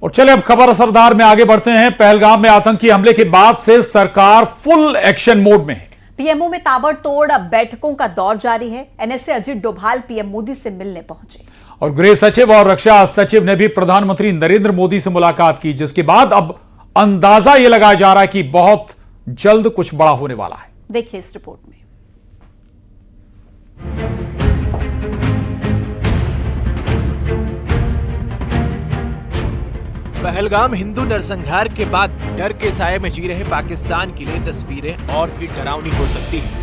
और चले अब खबर असरदार में आगे बढ़ते हैं। पहलगाम में आतंकी हमले के बाद से सरकार फुल एक्शन मोड में है। पीएमओ में ताबड़तोड़ बैठकों का दौर जारी है। एनएसए अजीत डोभाल पीएम मोदी से मिलने पहुंचे और गृह सचिव और रक्षा सचिव ने भी प्रधानमंत्री नरेंद्र मोदी से मुलाकात की, जिसके बाद अब अंदाजा यह लगाया जा रहा है कि बहुत जल्द कुछ बड़ा होने वाला है। देखिए इस रिपोर्ट में। पहलगाम हिंदू नरसंहार के बाद डर के साए में जी रहे पाकिस्तान के लिए तस्वीरें और भी डरावनी हो सकती हैं।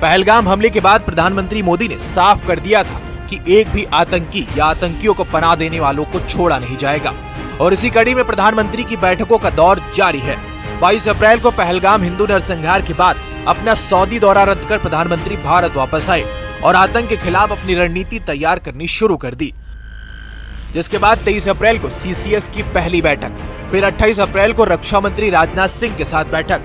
पहलगाम हमले के बाद प्रधानमंत्री मोदी ने साफ कर दिया था कि एक भी आतंकी या आतंकियों को पनाह देने वालों को छोड़ा नहीं जाएगा और इसी कड़ी में प्रधानमंत्री की बैठकों का दौर जारी है। 22 अप्रैल को पहलगाम हिंदू नरसंहार के बाद अपना सऊदी दौरा रद्द कर प्रधानमंत्री भारत वापस आए और आतंक के खिलाफ अपनी रणनीति तैयार करनी शुरू कर दी, जिसके बाद 23 अप्रैल को सीसीएस की पहली बैठक, फिर 28 अप्रैल को रक्षा मंत्री राजनाथ सिंह के साथ बैठक,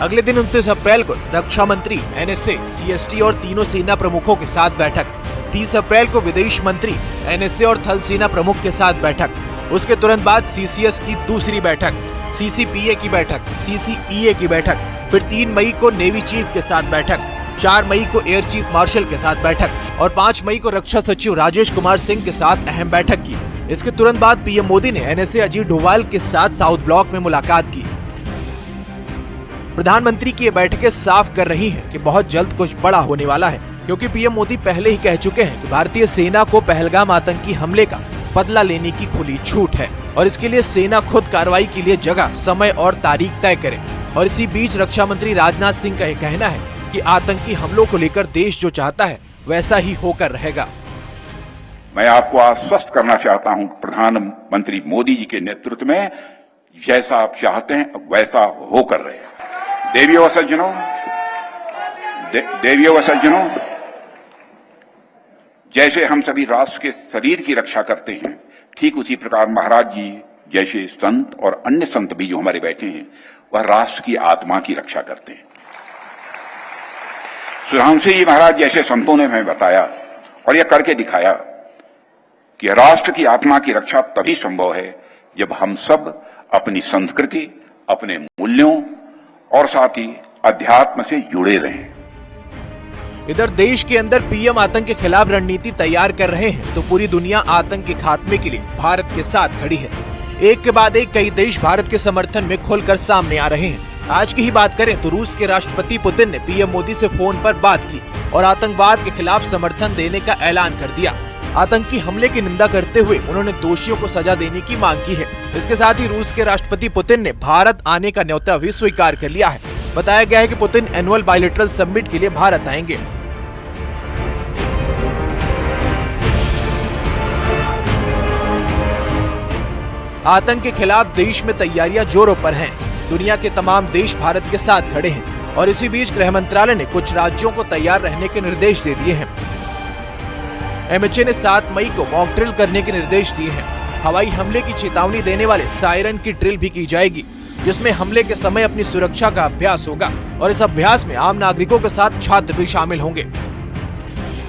अगले दिन 29 अप्रैल को रक्षा मंत्री, एनएसए, सीएसटी और तीनों सेना प्रमुखों के साथ बैठक, 30 अप्रैल को विदेश मंत्री, एनएसए और थल सेना प्रमुख के साथ बैठक, उसके तुरंत बाद सीसीएस की दूसरी बैठक, सीसीपीए की बैठक, सीसीईए की बैठक, फिर 3 मई को नेवी चीफ के साथ बैठक, 4 मई को एयर चीफ मार्शल के साथ बैठक और 5 मई को रक्षा सचिव राजेश कुमार सिंह के साथ अहम बैठक की। इसके तुरंत बाद पीएम मोदी ने एनएसए अजीत डोभाल के साथ साउथ ब्लॉक में मुलाकात की। प्रधानमंत्री की ये बैठकें साफ कर रही हैं कि बहुत जल्द कुछ बड़ा होने वाला है, क्योंकि पीएम मोदी पहले ही कह चुके हैं कि भारतीय सेना को पहलगाम आतंकी हमले का बदला लेने की खुली छूट है और इसके लिए सेना खुद कार्रवाई के लिए जगह, समय और तारीख तय करे। और इसी बीच रक्षा मंत्री राजनाथ सिंह का यह कहना है कि आतंकी हमलों को लेकर देश जो चाहता है वैसा ही होकर रहेगा। मैं आपको आश्वस्त करना चाहता हूं, प्रधानमंत्री मोदी जी के नेतृत्व में जैसा आप चाहते हैं वैसा होकर रहेगा। देवियों व सज्जनों, जैसे हम सभी राष्ट्र के शरीर की रक्षा करते हैं, ठीक उसी प्रकार महाराज जी जैसे संत और अन्य संत भी जो हमारे बैठे हैं वह राष्ट्र की आत्मा की रक्षा करते हैं। सुधांशु जी महाराज जैसे संतों ने हमें बताया और यह करके दिखाया कि राष्ट्र की आत्मा की रक्षा तभी संभव है जब हम सब अपनी संस्कृति, अपने मूल्यों और साथ ही अध्यात्म से जुड़े रहें। इधर देश के अंदर पीएम आतंक के खिलाफ रणनीति तैयार कर रहे हैं तो पूरी दुनिया आतंक के खात्मे के लिए भारत के साथ खड़ी है। एक के बाद एक कई देश भारत के समर्थन में खुलकर सामने आ रहे हैं। आज की ही बात करें तो रूस के राष्ट्रपति पुतिन ने पीएम मोदी से फोन पर बात की और आतंकवाद के खिलाफ समर्थन देने का ऐलान कर दिया। आतंकी हमले की निंदा करते हुए उन्होंने दोषियों को सजा देने की मांग की है। इसके साथ ही रूस के राष्ट्रपति पुतिन ने भारत आने का न्योता भी स्वीकार कर लिया है। बताया गया है कि पुतिन एनुअल बायलैटरल समिट के लिए भारत आएंगे। आतंक के खिलाफ देश में तैयारियां जोरों पर हैं। दुनिया के तमाम देश भारत के साथ खड़े हैं और इसी बीच गृह मंत्रालय ने कुछ राज्यों को तैयार रहने के निर्देश दे दिए हैं। एमएचए ने 7 मई को मॉक ड्रिल करने के निर्देश दिए हैं। हवाई हमले की चेतावनी देने वाले सायरन की ड्रिल भी की जाएगी, जिसमें हमले के समय अपनी सुरक्षा का अभ्यास होगा और इस अभ्यास में आम नागरिकों के साथ छात्र भी शामिल होंगे।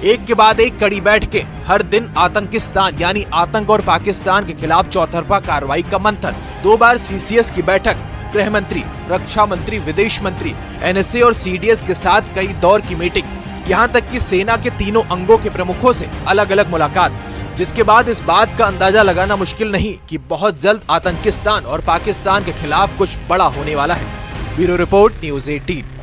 एक के बाद एक कड़ी बैठकें, हर दिन आतंकिस्तान यानी आतंक और पाकिस्तान के खिलाफ चौतरफा कार्रवाई का मंथन, 2 बार सीसीएस की बैठक, गृह मंत्री, रक्षा मंत्री, विदेश मंत्री, एनएसए और सीडीएस के साथ कई दौर की मीटिंग, यहाँ तक कि सेना के तीनों अंगों के प्रमुखों से अलग अलग मुलाकात, जिसके बाद इस बात का अंदाजा लगाना मुश्किल नहीं कि बहुत जल्द आतंकिस्तान और पाकिस्तान के खिलाफ कुछ बड़ा होने वाला है। Bureau report, news 18।